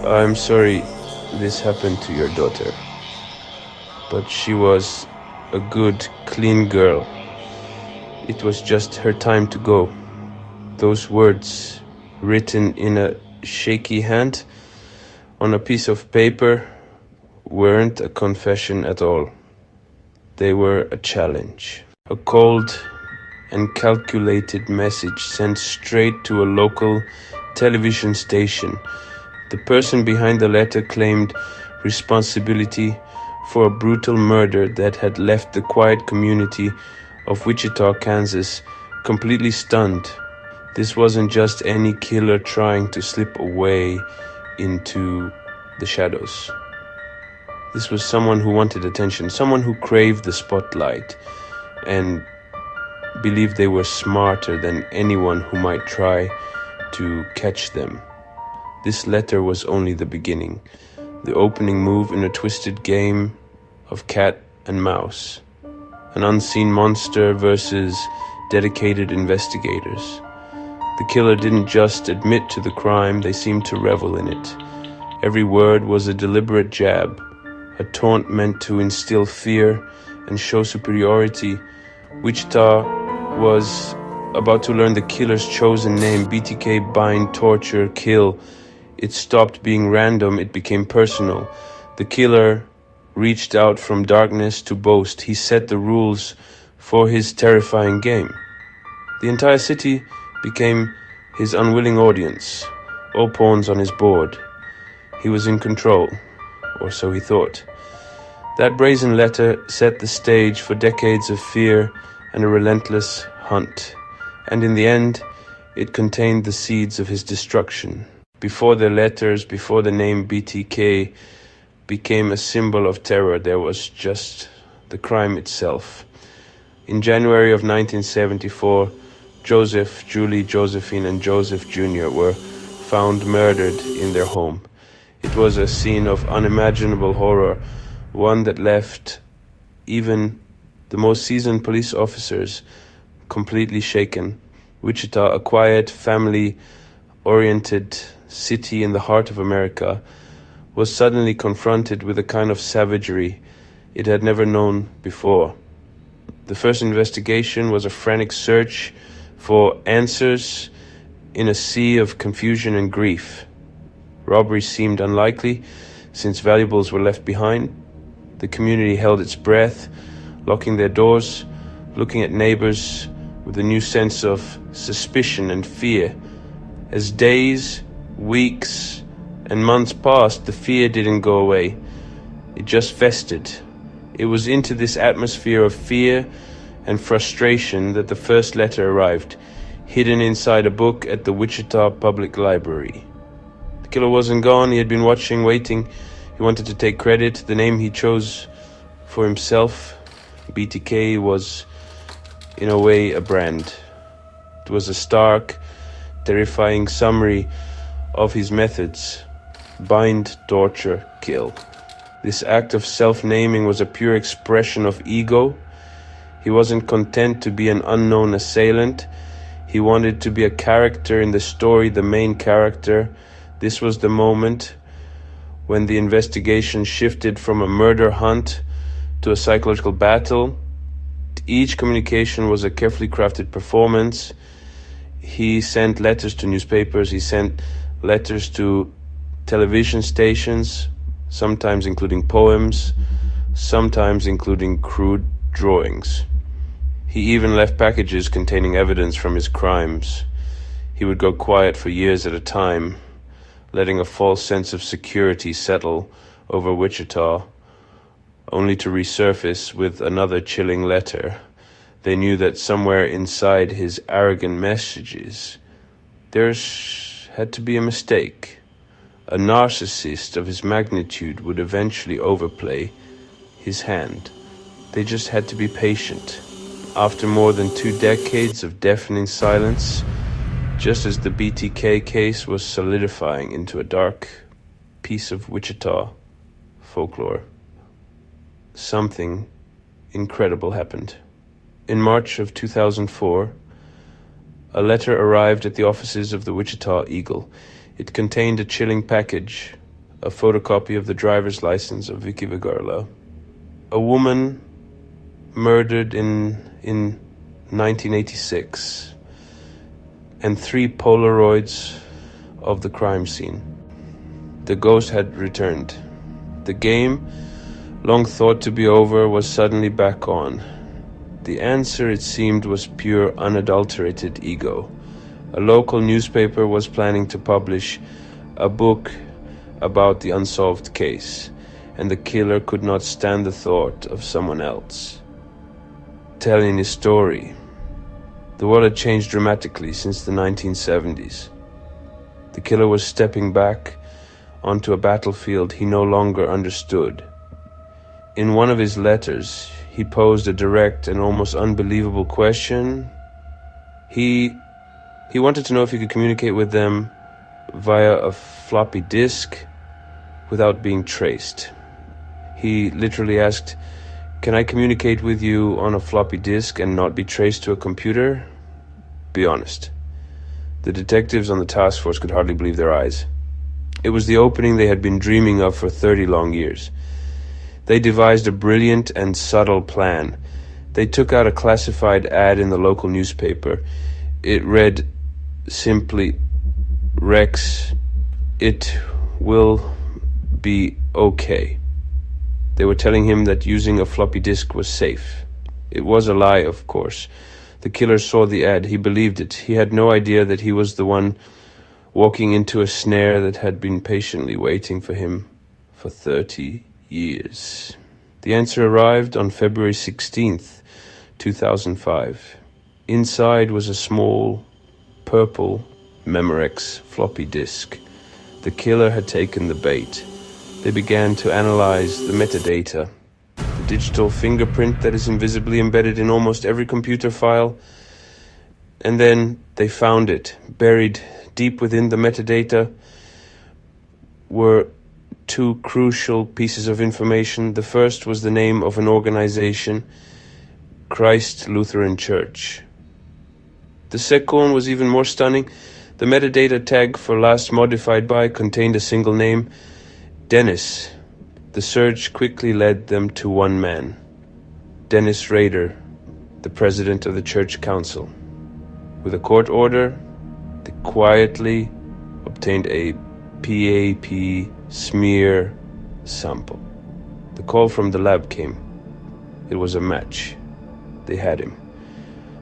I'm sorry this happened to your daughter, but she was a good, clean girl. It was just her time to go. Those words, written in a shaky hand on a piece of paper, weren't a confession at all. They were a challenge. A cold and calculated message sent straight to a local television station. The person behind the letter claimed responsibility for a brutal murder that had left the quiet community of Wichita, Kansas, completely stunned. This wasn't just any killer trying to slip away into the shadows. This was someone who wanted attention, someone who craved the spotlight and believed they were smarter than anyone who might try to catch them. This letter was only the beginning, the opening move in a twisted game of cat and mouse, an unseen monster versus dedicated investigators. The killer didn't just admit to the crime, they seemed to revel in it. Every word was a deliberate jab, a taunt meant to instill fear and show superiority. Wichita was about to learn the killer's chosen name, BTK, bind, torture, kill. It stopped being random, it became personal. The killer reached out from darkness to boast. He set the rules for his terrifying game. The entire city became his unwilling audience, all pawns on his board. He was in control, or so he thought. That brazen letter set the stage for decades of fear and a relentless hunt. And in the end, it contained the seeds of his destruction. Before the letters, before the name BTK became a symbol of terror, there was just the crime itself. In January of 1974, Joseph, Julie, Josephine, and Joseph Jr. were found murdered in their home. It was a scene of unimaginable horror, one that left even the most seasoned police officers completely shaken. Wichita, a quiet, family-oriented city in the heart of America, was suddenly confronted with a kind of savagery it had never known before. The first investigation was a frantic search for answers in a sea of confusion and grief. Robbery seemed unlikely, since valuables were left behind. The community held its breath, locking their doors, looking at neighbors with a new sense of suspicion and fear. As days, weeks, and months passed, the fear didn't go away. It just festered. It was into this atmosphere of fear and frustration that the first letter arrived, hidden inside a book at the Wichita Public Library. The killer wasn't gone. He had been watching, waiting. He wanted to take credit. The name he chose for himself, BTK, was in a way a brand. It was a stark, terrifying summary of his methods: bind, torture, kill. This act of self-naming was a pure expression of ego. He wasn't content to be an unknown assailant. He wanted to be a character in the story, the main character. This was the moment when the investigation shifted from a murder hunt to a psychological battle. Each communication was a carefully crafted performance. He sent letters to newspapers, he sent letters to television stations, sometimes including poems, sometimes including crude drawings. He even left packages containing evidence from his crimes. He would go quiet for years at a time, letting a false sense of security settle over Wichita, only to resurface with another chilling letter. They knew that somewhere inside his arrogant messages, there had to be a mistake. A narcissist of his magnitude would eventually overplay his hand. They just had to be patient. After more than 2 decades of deafening silence, just as the BTK case was solidifying into a dark piece of Wichita folklore, something incredible happened. In March of 2004, a letter arrived at the offices of the Wichita Eagle. It contained a chilling package, a photocopy of the driver's license of Vicky Vergara. A woman murdered in 1986, and 3 Polaroids of the crime scene. The ghost had returned. The game, long thought to be over, was suddenly back on. The answer, it seemed, was pure, unadulterated ego. A local newspaper was planning to publish a book about the unsolved case, and the killer could not stand the thought of someone else telling his story. The world had changed dramatically since the 1970s. The killer was stepping back onto a battlefield he no longer understood. In one of his letters, he posed a direct and almost unbelievable question. He wanted to know if he could communicate with them via a floppy disk without being traced. He literally asked, "Can I communicate with you on a floppy disk and not be traced to a computer?" Be honest. The detectives on the task force could hardly believe their eyes. It was the opening they had been dreaming of for 30 long years. They devised a brilliant and subtle plan. They took out a classified ad in the local newspaper. It read simply, "Rex, it will be okay." They were telling him that using a floppy disk was safe. It was a lie, of course. The killer saw the ad. He believed it. He had no idea that he was the one walking into a snare that had been patiently waiting for him for 30 years. The answer arrived on February 16th, 2005. Inside was a small, purple Memorex floppy disk. The killer had taken the bait. They began to analyze the metadata, the digital fingerprint that is invisibly embedded in almost every computer file. And then they found it. Buried deep within the metadata were 2 crucial pieces of information. The first was the name of an organization, Christ Lutheran Church. The second was even more stunning. The metadata tag for last modified by contained a single name, Dennis. The search quickly led them to one man, Dennis Rader, the president of the church council. With a court order, they quietly obtained a PAP smear sample. The call from the lab came. It was a match. They had him.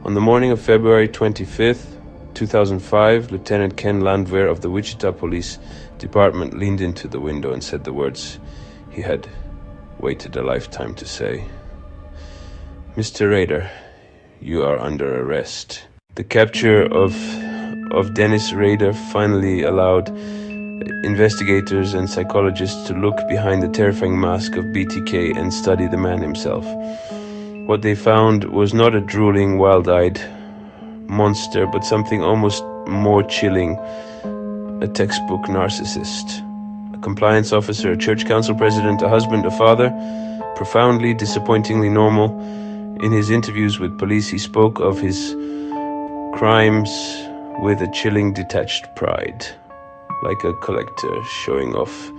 On the morning of February 25th, 2005, Lieutenant Ken Landwehr of the Wichita Police Department leaned into the window and said the words he had waited a lifetime to say. "Mr. Rader, you are under arrest." The capture of Dennis Rader finally allowed investigators and psychologists to look behind the terrifying mask of BTK and study the man himself. What they found was not a drooling, wild-eyed monster, but something almost more chilling, a textbook narcissist. A compliance officer, a church council president, a husband, a father, profoundly, disappointingly normal. In his interviews with police, he spoke of his crimes with a chilling, detached pride, like a collector showing off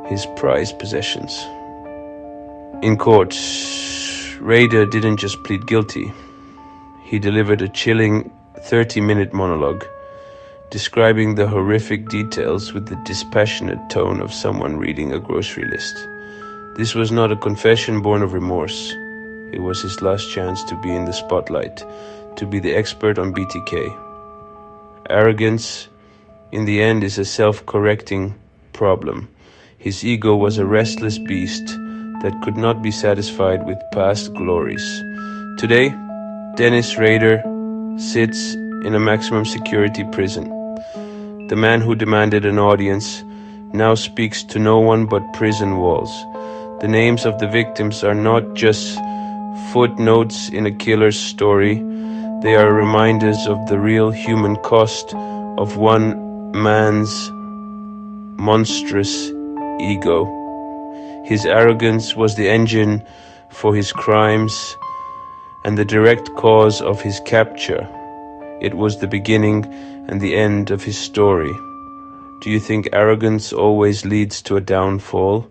his prized possessions. In court, Rader didn't just plead guilty. He delivered a chilling 30-minute monologue, describing the horrific details with the dispassionate tone of someone reading a grocery list. This was not a confession born of remorse. It was his last chance to be in the spotlight, to be the expert on BTK. Arrogance, in the end, is a self-correcting problem. His ego was a restless beast that could not be satisfied with past glories. Today, Dennis Rader sits in a maximum security prison. The man who demanded an audience now speaks to no one but prison walls. The names of the victims are not just footnotes in a killer's story. They are reminders of the real human cost of one man's monstrous ego. His arrogance was the engine for his crimes and the direct cause of his capture. It was the beginning and the end of his story. Do you think arrogance always leads to a downfall?